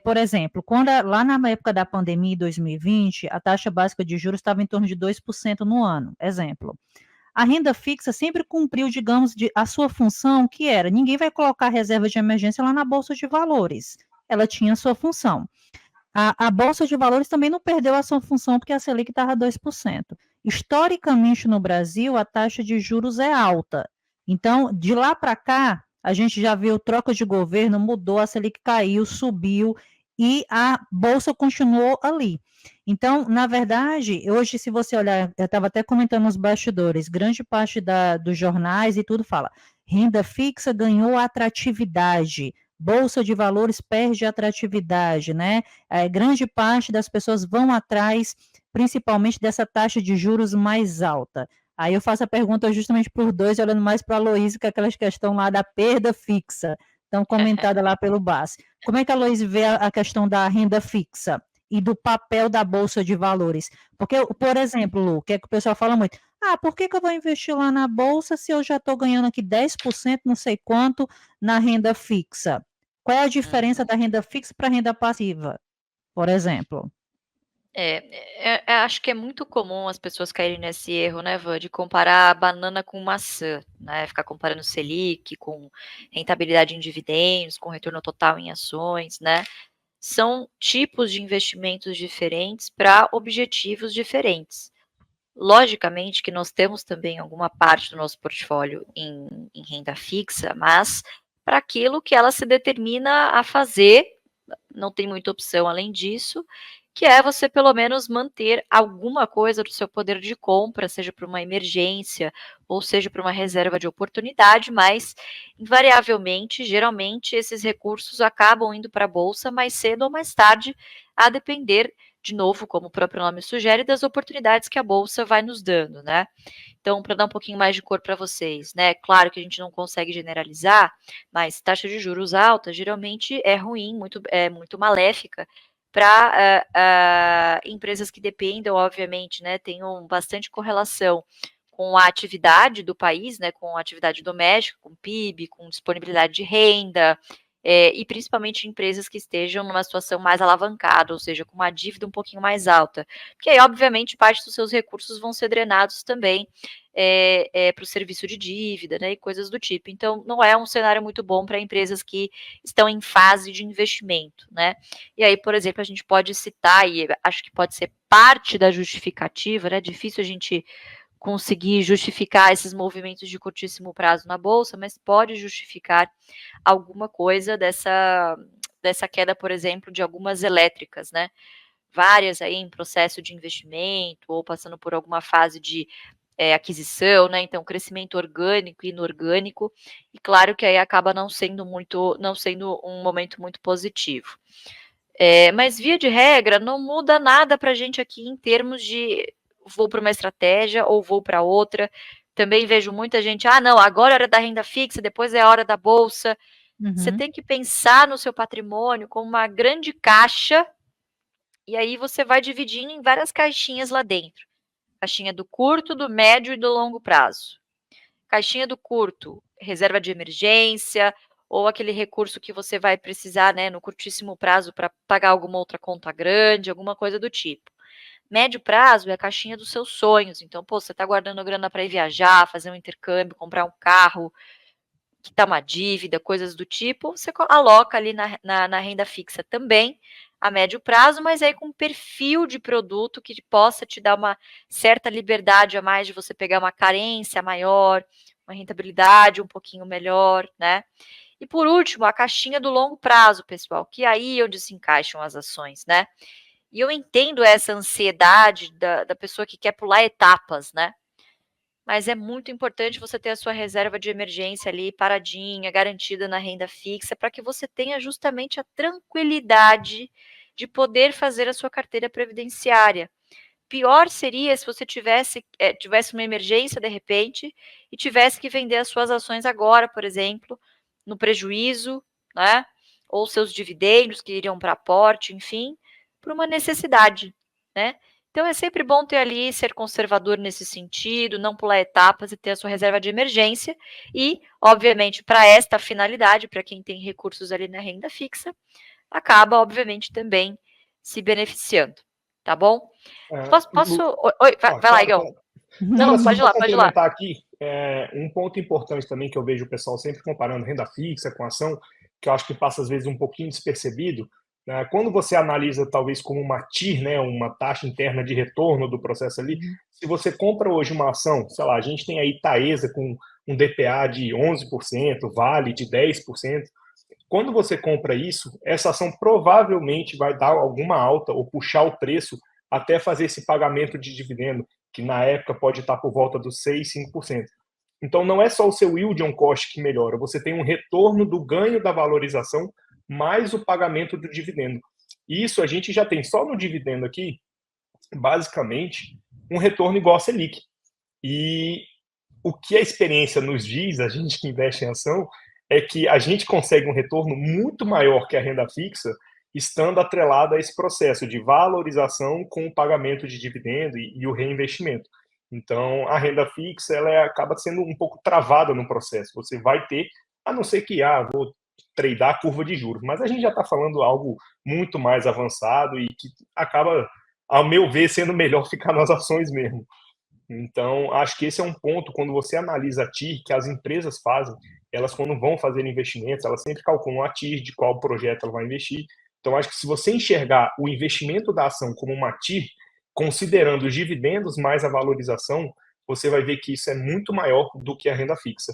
Por exemplo, lá na época da pandemia, em 2020, a taxa básica de juros estava em torno de 2% no ano, exemplo. A renda fixa sempre cumpriu, digamos, a sua função, que era, ninguém vai colocar reserva de emergência lá na Bolsa de Valores. Ela tinha a sua função. A Bolsa de Valores também não perdeu a sua função, porque a Selic estava 2%. Historicamente, no Brasil, a taxa de juros é alta. Então, de lá para cá, a gente já viu troca de governo, mudou, a Selic caiu, subiu, e a Bolsa continuou ali. Então, na verdade, hoje, se você olhar, eu estava até comentando nos bastidores, grande parte dos jornais e tudo fala, renda fixa ganhou atratividade, Bolsa de Valores perde atratividade, né? Grande parte das pessoas vão atrás, principalmente dessa taxa de juros mais alta. Aí eu faço a pergunta justamente por dois, olhando mais para a Loísa, que é aquela questão lá da perda fixa, tão comentada lá pelo BAS. Como é que a Loísa vê a questão da renda fixa e do papel da Bolsa de Valores? Porque, por exemplo, Lu, que é que o pessoal fala muito, por que eu vou investir lá na Bolsa se eu já estou ganhando aqui 10%, não sei quanto, na renda fixa? Qual é a diferença da renda fixa para a renda passiva, por exemplo? Acho que é muito comum as pessoas caírem nesse erro, né, Vã, de comparar a banana com maçã, né? Ficar comparando Selic com rentabilidade em dividendos, com retorno total em ações, né? São tipos de investimentos diferentes para objetivos diferentes. Logicamente que nós temos também alguma parte do nosso portfólio em renda fixa, mas para aquilo que ela se determina a fazer, não tem muita opção além disso, que é você pelo menos manter alguma coisa do seu poder de compra, seja para uma emergência ou seja para uma reserva de oportunidade, mas invariavelmente, geralmente esses recursos acabam indo para a bolsa mais cedo ou mais tarde, a depender, de novo, como o próprio nome sugere, das oportunidades que a bolsa vai nos dando, né? Então, para dar um pouquinho mais de cor para vocês, né? Claro que a gente não consegue generalizar, mas taxa de juros alta geralmente é ruim, muito maléfica para empresas que dependem, obviamente, né? Tenham bastante correlação com a atividade do país, né? Com a atividade doméstica, com PIB, com disponibilidade de renda, e principalmente empresas que estejam numa situação mais alavancada, ou seja, com uma dívida um pouquinho mais alta. Porque aí, obviamente, parte dos seus recursos vão ser drenados também para o serviço de dívida, né, e coisas do tipo. Então, não é um cenário muito bom para empresas que estão em fase de investimento, né? E aí, por exemplo, a gente pode citar, e acho que pode ser parte da justificativa, né? Difícil a gente conseguir justificar esses movimentos de curtíssimo prazo na bolsa, mas pode justificar alguma coisa dessa queda, por exemplo, de algumas elétricas, né? Várias aí em processo de investimento ou passando por alguma fase de aquisição, né? Então, crescimento orgânico e inorgânico, e claro que aí acaba não sendo um momento muito positivo. Mas via de regra, não muda nada para a gente aqui em termos de vou para uma estratégia ou vou para outra. Também vejo muita gente, não, agora é hora da renda fixa, depois é a hora da bolsa. Você tem que pensar no seu patrimônio como uma grande caixa, e aí você vai dividindo em várias caixinhas lá dentro. Caixinha do curto, do médio e do longo prazo. Caixinha do curto, reserva de emergência, ou aquele recurso que você vai precisar, né, no curtíssimo prazo para pagar alguma outra conta grande, alguma coisa do tipo. Médio prazo é a caixinha dos seus sonhos. Então, você está guardando grana para ir viajar, fazer um intercâmbio, comprar um carro, quitar uma dívida, coisas do tipo, você aloca ali na renda fixa também, a médio prazo, mas aí com perfil de produto que possa te dar uma certa liberdade a mais de você pegar uma carência maior, uma rentabilidade um pouquinho melhor, né? E por último, a caixinha do longo prazo, pessoal, que é aí onde se encaixam as ações, né? E eu entendo essa ansiedade da pessoa que quer pular etapas, né? Mas é muito importante você ter a sua reserva de emergência ali paradinha, garantida na renda fixa, para que você tenha justamente a tranquilidade de poder fazer a sua carteira previdenciária. Pior seria se você tivesse uma emergência de repente e tivesse que vender as suas ações agora, por exemplo, no prejuízo, né? Ou seus dividendos que iriam para aporte, enfim, por uma necessidade, né? Então é sempre bom ter ali, ser conservador nesse sentido, não pular etapas e ter a sua reserva de emergência. E, obviamente, para esta finalidade, para quem tem recursos ali na renda fixa, acaba, obviamente, também se beneficiando, tá bom? Posso... Oi, vai lá, Igão. Não, Uhum. pode ir Só lá, pode ir lá. complementar aqui, um ponto importante também que eu vejo o pessoal sempre comparando renda fixa com ação, que eu acho que passa às vezes um pouquinho despercebido, né? Quando você analisa talvez como uma TIR, né, uma taxa interna de retorno do processo ali, se você compra hoje uma ação, sei lá, a gente tem aí Taesa com um DPA de 11%, Vale de 10%, quando você compra isso, essa ação provavelmente vai dar alguma alta ou puxar o preço até fazer esse pagamento de dividendo, que na época pode estar por volta dos 6, 5%. Então não é só o seu yield on cost que melhora, você tem um retorno do ganho da valorização mais o pagamento do dividendo. E isso a gente já tem só no dividendo aqui, basicamente, um retorno igual a Selic. E o que a experiência nos diz, a gente que investe em ação, é que a gente consegue um retorno muito maior que a renda fixa, estando atrelado a esse processo de valorização com o pagamento de dividendo e o reinvestimento. Então, a renda fixa acaba sendo um pouco travada no processo. Você vai ter, a não ser que vou tradar a curva de juros, mas a gente já está falando algo muito mais avançado e que acaba, ao meu ver, sendo melhor ficar nas ações mesmo. Então, acho que esse é um ponto, quando você analisa a TIR, que as empresas fazem, elas quando vão fazer investimentos, elas sempre calculam a TIR, de qual projeto ela vai investir. Então, acho que se você enxergar o investimento da ação como uma TIR, considerando os dividendos mais a valorização, você vai ver que isso é muito maior do que a renda fixa.